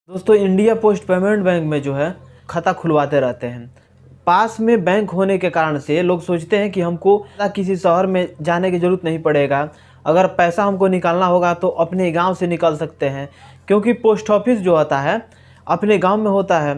दोस्तों India post payment bank में जो है खाता खुलवाते रहते हैं। पास में बैंक होने के कारण से लोग सोचते हैं कि हमको किसी शहर में जाने की ज़रूरत नहीं पड़ेगा। अगर पैसा हमको निकालना होगा तो अपने गांव से निकाल सकते हैं, क्योंकि पोस्ट ऑफिस जो होता है अपने गांव में होता है।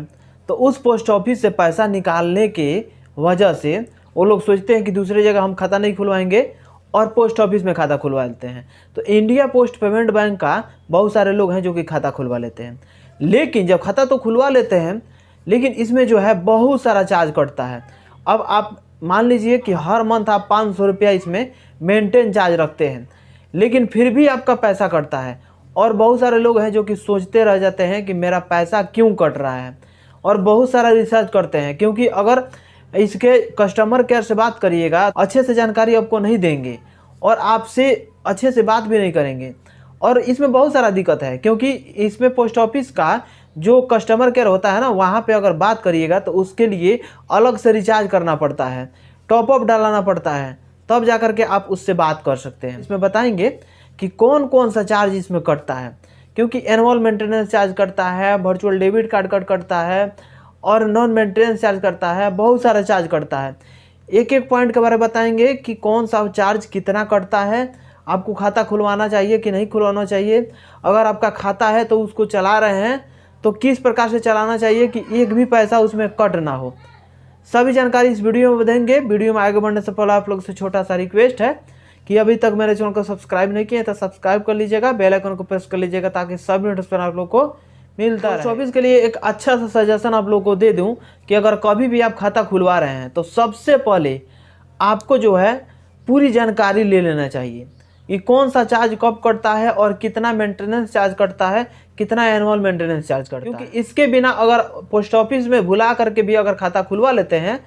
तो उस पोस्ट ऑफिस से पैसा निकालने के वजह से वो लोग सोचते हैं कि दूसरी जगह हम खाता नहीं खुलवाएंगे और पोस्ट ऑफिस में खाता खुलवा लेते हैं। तो इंडिया पोस्ट पेमेंट बैंक का बहुत सारे लोग हैं जो कि खाता खुलवा लेते हैं, लेकिन जब खाता तो खुलवा लेते हैं लेकिन इसमें जो है बहुत सारा चार्ज कटता है। अब आप मान लीजिए कि हर मंथ आप 500 रुपया इसमें मेंटेन चार्ज रखते हैं, लेकिन फिर भी आपका पैसा कटता है। और बहुत सारे लोग हैं जो कि सोचते रह जाते हैं कि मेरा पैसा क्यों कट रहा है, और बहुत सारा रिसर्च करते हैं, क्योंकि अगर इसके कस्टमर केयर से बात करिएगा अच्छे से जानकारी आपको नहीं देंगे और आपसे अच्छे से बात भी नहीं करेंगे। और इसमें बहुत सारा दिक्कत है, क्योंकि इसमें पोस्ट ऑफिस का जो कस्टमर केयर होता है ना, वहाँ पे अगर बात करिएगा तो उसके लिए अलग से रिचार्ज करना पड़ता है, टॉपअप डालना पड़ता है, तब जा कर के आप उससे बात कर सकते हैं। इसमें बताएंगे कि कौन कौन सा चार्ज इसमें कटता है, क्योंकि एनुअल मेंटेनेंस चार्ज कटता है, वर्चुअल डेबिट कार्ड कटता है और नॉन मेंटेनेंस चार्ज करता है, बहुत सारा चार्ज कटता है। एक एक पॉइंट के बारे में बताएंगे कि कौन सा चार्ज कितना कटता है, आपको खाता खुलवाना चाहिए कि नहीं खुलवाना चाहिए, अगर आपका खाता है तो उसको चला रहे हैं तो किस प्रकार से चलाना चाहिए कि एक भी पैसा उसमें कट ना हो। सभी जानकारी इस वीडियो में देंगे। वीडियो में आगे बढ़ने से पहले आप लोग से छोटा सा रिक्वेस्ट है कि अभी तक मेरे चैनल को सब्सक्राइब नहीं किया तो सब्सक्राइब कर लीजिएगा, बेल आइकन को प्रेस कर लीजिएगा ताकि सभी नोटिफिकेशन आप लोग को मिलता है। पोस्ट ऑफिस के लिए एक अच्छा सा सजेशन आप लोग को दे दूं कि अगर कभी भी आप खाता खुलवा रहे हैं तो सबसे पहले आपको जो है पूरी जानकारी ले लेना चाहिए कि कौन सा चार्ज कब कटता है और कितना मेंटेनेंस चार्ज कटता है, कितना एनुअल मेंटेनेंस चार्ज कटता है। क्योंकि इसके बिना अगर पोस्ट ऑफिस में भुला करके भी अगर खाता खुलवा लेते हैं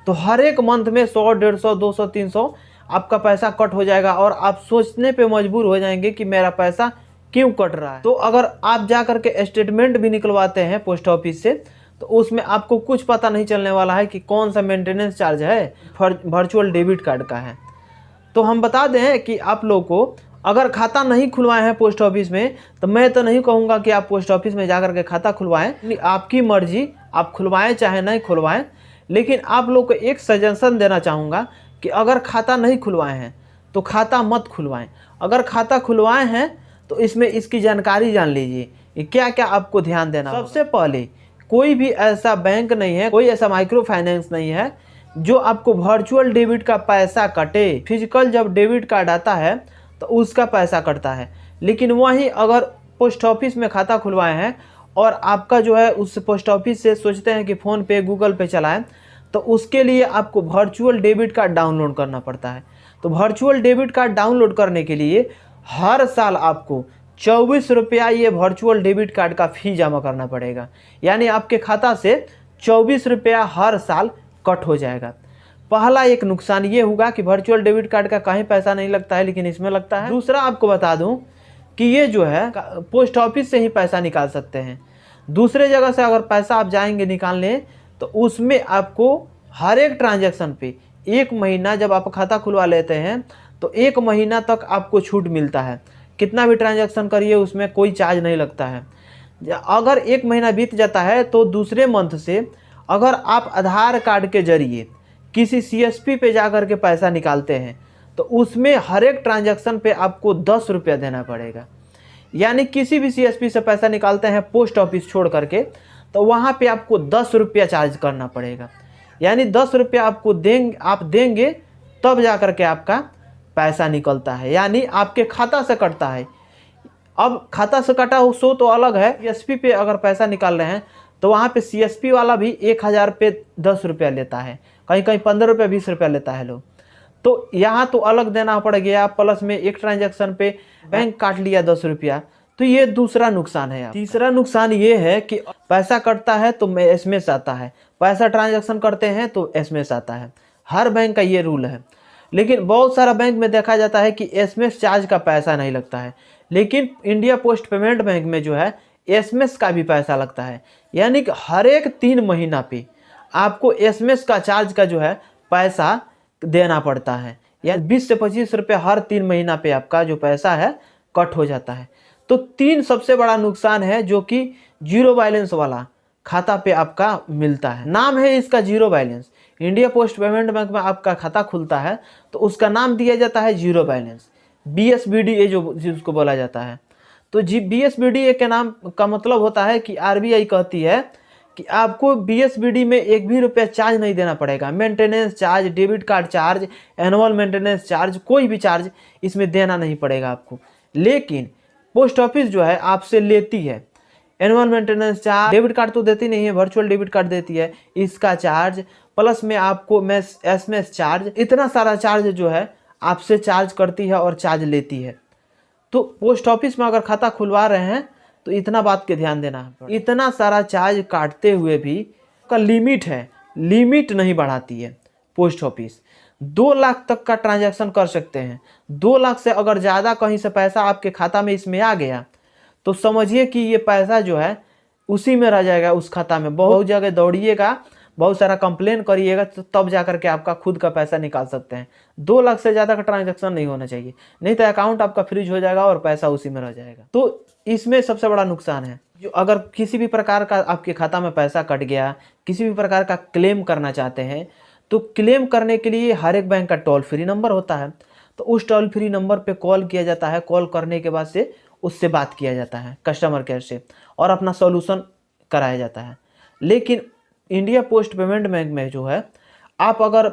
तो हर एक मंथ में 100, 150, 200, 300 आपका पैसा कट हो जाएगा और आप सोचने पे मजबूर हो जाएंगे कि मेरा पैसा क्यों कट रहा है। तो अगर आप जा करके स्टेटमेंट भी निकलवाते हैं पोस्ट ऑफिस से तो उसमें आपको कुछ पता नहीं चलने वाला है कि कौन सा मेंटेनेंस चार्ज है वर्चुअल डेबिट कार्ड का है। तो हम बता दें कि आप लोग को अगर खाता नहीं खुलवाए हैं पोस्ट ऑफिस में तो मैं तो नहीं कहूँगा कि आप पोस्ट ऑफिस में जाकर के खाता खुलवाएं, आपकी मर्जी, आप खुलवाएं चाहे नहीं खुलवाएं। लेकिन आप लोग को एक सजेशन देना चाहूँगा कि अगर खाता नहीं खुलवाए हैं तो खाता मत खुलवाएं। अगर खाता खुलवाए हैं तो इसमें इसकी जानकारी जान लीजिए क्या क्या आपको ध्यान देना। सबसे पहले कोई भी ऐसा बैंक नहीं है, कोई ऐसा माइक्रो फाइनेंस नहीं है जो आपको वर्चुअल डेबिट का पैसा कटे। फिजिकल जब डेबिट कार्ड आता है तो उसका पैसा कटता है, लेकिन वहीं अगर पोस्ट ऑफिस में खाता खुलवाए हैं और आपका जो है उस पोस्ट ऑफिस से सोचते हैं कि फ़ोन पे गूगल पे चलाएं तो उसके लिए आपको वर्चुअल डेबिट कार्ड डाउनलोड करना पड़ता है। तो वर्चुअल डेबिट कार्ड डाउनलोड करने के लिए हर साल आपको 24 रुपया ये वर्चुअल डेबिट कार्ड का फ़ी जमा करना पड़ेगा, यानी आपके खाता से 24 रुपया हर साल कट हो जाएगा। पहला एक नुकसान ये होगा कि वर्चुअल डेबिट कार्ड का कहीं पैसा नहीं लगता है, लेकिन इसमें लगता है। दूसरा आपको बता दूं कि ये जो है पोस्ट ऑफिस से ही पैसा निकाल सकते हैं। दूसरे जगह से अगर पैसा आप जाएंगे निकालने तो उसमें आपको हर एक ट्रांजैक्शन पे 1 महीना, जब आप खाता खुलवा लेते हैं तो 1 महीना तक आपको छूट मिलता है। कितना भी ट्रांजैक्शन करिए उसमें कोई चार्ज नहीं लगता है। अगर 1 महीना बीत जाता है तो दूसरे मंथ से अगर आप आधार कार्ड के जरिए किसी सीएसपी पे जाकर के पैसा निकालते हैं तो उसमें हर एक ट्रांजैक्शन पे आपको 10 रुपया देना पड़ेगा। यानी किसी भी सीएसपी से पैसा निकालते हैं पोस्ट ऑफिस छोड़ करके तो वहाँ पे आपको 10 रुपया चार्ज करना पड़ेगा। यानी 10 रुपया आपको देंगे तब जा कर के आपका पैसा निकलता है, यानी आपके खाता से कटता है। अब खाता से कटा हो सो तो अलग है, सीएसपी पे अगर पैसा निकाल रहे हैं तो वहाँ पे सीएसपी वाला भी 1000 पे 10 रुपया लेता है, कहीं कहीं 15 रुपया 20 रुपया लेता है लोग। तो यहाँ तो अलग देना पड़ गया, प्लस में एक ट्रांजैक्शन पे बैंक काट लिया 10 रुपया। तो ये दूसरा नुकसान है। तीसरा नुकसान ये है कि पैसा कटता है तो एसएमएस आता है, पैसा ट्रांजैक्शन करते हैं तो एसएमएस आता है। हर बैंक का ये रूल है, लेकिन बहुत सारा बैंक में देखा जाता है कि एसएमएस चार्ज का पैसा नहीं लगता है, लेकिन इंडिया पोस्ट पेमेंट बैंक में जो है एसएमएस का भी पैसा लगता है। यानी कि हर एक 3 महीना पे आपको एसएमएस का चार्ज का जो है पैसा देना पड़ता है, या 20 से 25 रुपये हर 3 महीना पे आपका जो पैसा है कट हो जाता है। तो 3 सबसे बड़ा नुकसान है जो कि जीरो बैलेंस वाला खाता पे आपका मिलता है। नाम है इसका zero balance. India post payment bank में आपका खाता खुलता है तो उसका नाम दिया जाता है जीरो बैलेंस, BSBDA जो जिसको बोला जाता है। तो BSBDA के नाम का मतलब होता है कि RBI कहती है कि आपको BSBD में एक भी रुपया चार्ज नहीं देना पड़ेगा। Maintenance charge, debit card charge, annual maintenance charge, कोई भी चार्ज इसमें देना नहीं पड़ेगा आपको। लेकिन पोस्ट ऑफिस जो है आपसे लेती है annual maintenance charge, debit card तो देती नहीं है, वर्चुअल डेबिट कार्ड देती है, इसका चार्ज प्लस में आपको SMS चार्ज, इतना सारा चार्ज जो है आपसे चार्ज करती है और चार्ज लेती है। तो पोस्ट ऑफिस में अगर खाता खुलवा रहे हैं तो इतना बात के ध्यान देना है। इतना सारा चार्ज काटते हुए भी का लिमिट है, लिमिट नहीं बढ़ाती है पोस्ट ऑफिस। 2 लाख तक का ट्रांजैक्शन कर सकते हैं। 2 लाख से अगर ज़्यादा कहीं से पैसा आपके खाता में इसमें आ गया तो समझिए कि ये पैसा जो है उसी में रह जाएगा, उस खाता में। बहुत जगह दौड़िएगा, बहुत सारा कंप्लेन करिएगा तो तब जा करके आपका खुद का पैसा निकाल सकते हैं। 2 लाख से ज़्यादा का ट्रांजैक्शन नहीं होना चाहिए, नहीं तो अकाउंट आपका फ्रीज हो जाएगा और पैसा उसी में रह जाएगा। तो इसमें सबसे बड़ा नुकसान है जो अगर किसी भी प्रकार का आपके खाता में पैसा कट गया, किसी भी प्रकार का क्लेम करना चाहते हैं तो क्लेम करने के लिए हर एक बैंक का टोल फ्री नंबर होता है। तो उस टोल फ्री नंबर पे कॉल किया जाता है। कॉल करने के बाद से उससे बात किया जाता है कस्टमर केयर से और अपना सॉल्यूशन कराया जाता है। लेकिन इंडिया पोस्ट पेमेंट बैंक में जो है आप अगर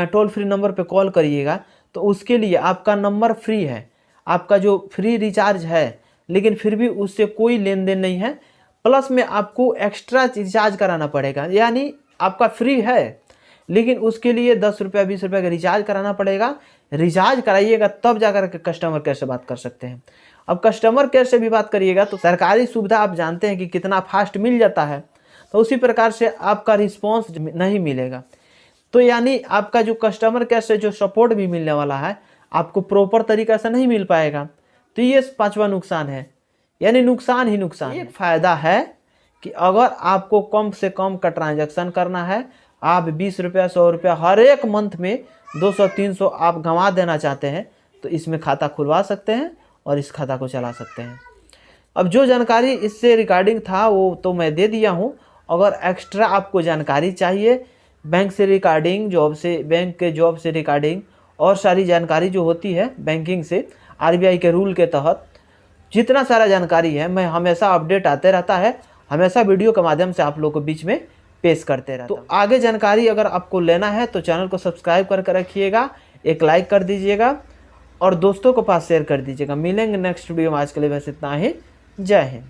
टोल फ्री नंबर पे कॉल करिएगा तो उसके लिए आपका नंबर फ्री है, आपका जो फ्री रिचार्ज है, लेकिन फिर भी उससे कोई लेन देन नहीं है। प्लस में आपको एक्स्ट्रा रिचार्ज कराना पड़ेगा, यानी आपका फ्री है लेकिन उसके लिए 10 रुपया 20 रुपया का रिचार्ज कराना पड़ेगा। रिचार्ज कराइएगा तब जाकर के कस्टमर केयर से बात कर सकते हैं। अब कस्टमर केयर से भी बात करिएगा तो सरकारी सुविधा आप जानते हैं कि कितना फास्ट मिल जाता है, तो उसी प्रकार से आपका रिस्पॉन्स नहीं मिलेगा। तो यानी आपका जो कस्टमर केयर से जो सपोर्ट भी मिलने वाला है आपको प्रॉपर तरीक़े से नहीं मिल पाएगा। तो ये 5वां नुकसान है, यानी नुकसान ही नुकसान। एक फ़ायदा है कि अगर आपको कम से कम का ट्रांजैक्शन करना है, आप 20 रुपया 100 रुपया हर एक मंथ में 200-300 आप गंवा देना चाहते हैं तो इसमें खाता खुलवा सकते हैं और इस खाता को चला सकते हैं। अब जो जानकारी इससे रिगार्डिंग था वो तो मैं दे दिया हूँ। अगर एक्स्ट्रा आपको जानकारी चाहिए बैंक से रिगार्डिंग, जॉब से, बैंक के जॉब से रिगार्डिंग और सारी जानकारी जो होती है बैंकिंग से, RBI के रूल के तहत जितना सारा जानकारी है मैं हमेशा अपडेट आते रहता है, हमेशा वीडियो के माध्यम से आप लोग को बीच में पेश करते रहता हूं। तो आगे जानकारी अगर आपको लेना है तो चैनल को सब्सक्राइब करके रखिएगा, एक लाइक कर दीजिएगा और दोस्तों को पास शेयर कर दीजिएगा। मिलेंगे नेक्स्ट वीडियो में। आज के लिए बस इतना ही। जय हिंद।